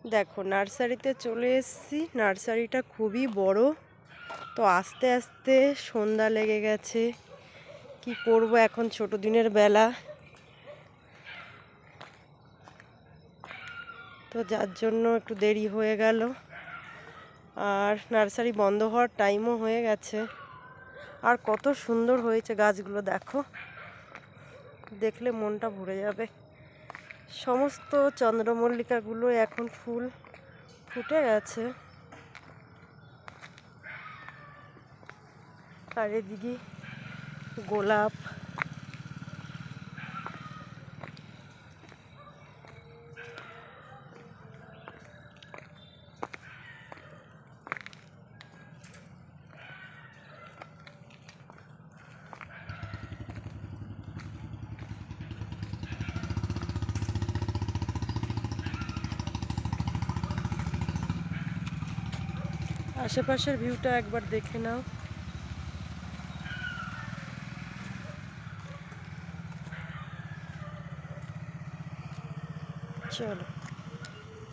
দেখো নার্সারিতে চলে এসেছি। নার্সারিটা খুবই বড়, তো আস্তে আস্তে সন্ধ্যা লেগে গেছে। কি করব এখন, ছোট দিনের বেলা, তো যার জন্য একটু দেরি হয়ে গেল। আর নার্সারি বন্ধ হওয়ার টাইমও হয়ে গেছে। আর কত সুন্দর হয়েছে গাছগুলো, দেখো, দেখলে মনটা ভরে যাবে। সমস্ত চন্দ্রমল্লিকাগুলো এখন ফুল ফুটে গেছে। আর এদিকে গোলাপ, আশেপাশের ভিউটা একবার দেখে নাও। চলো।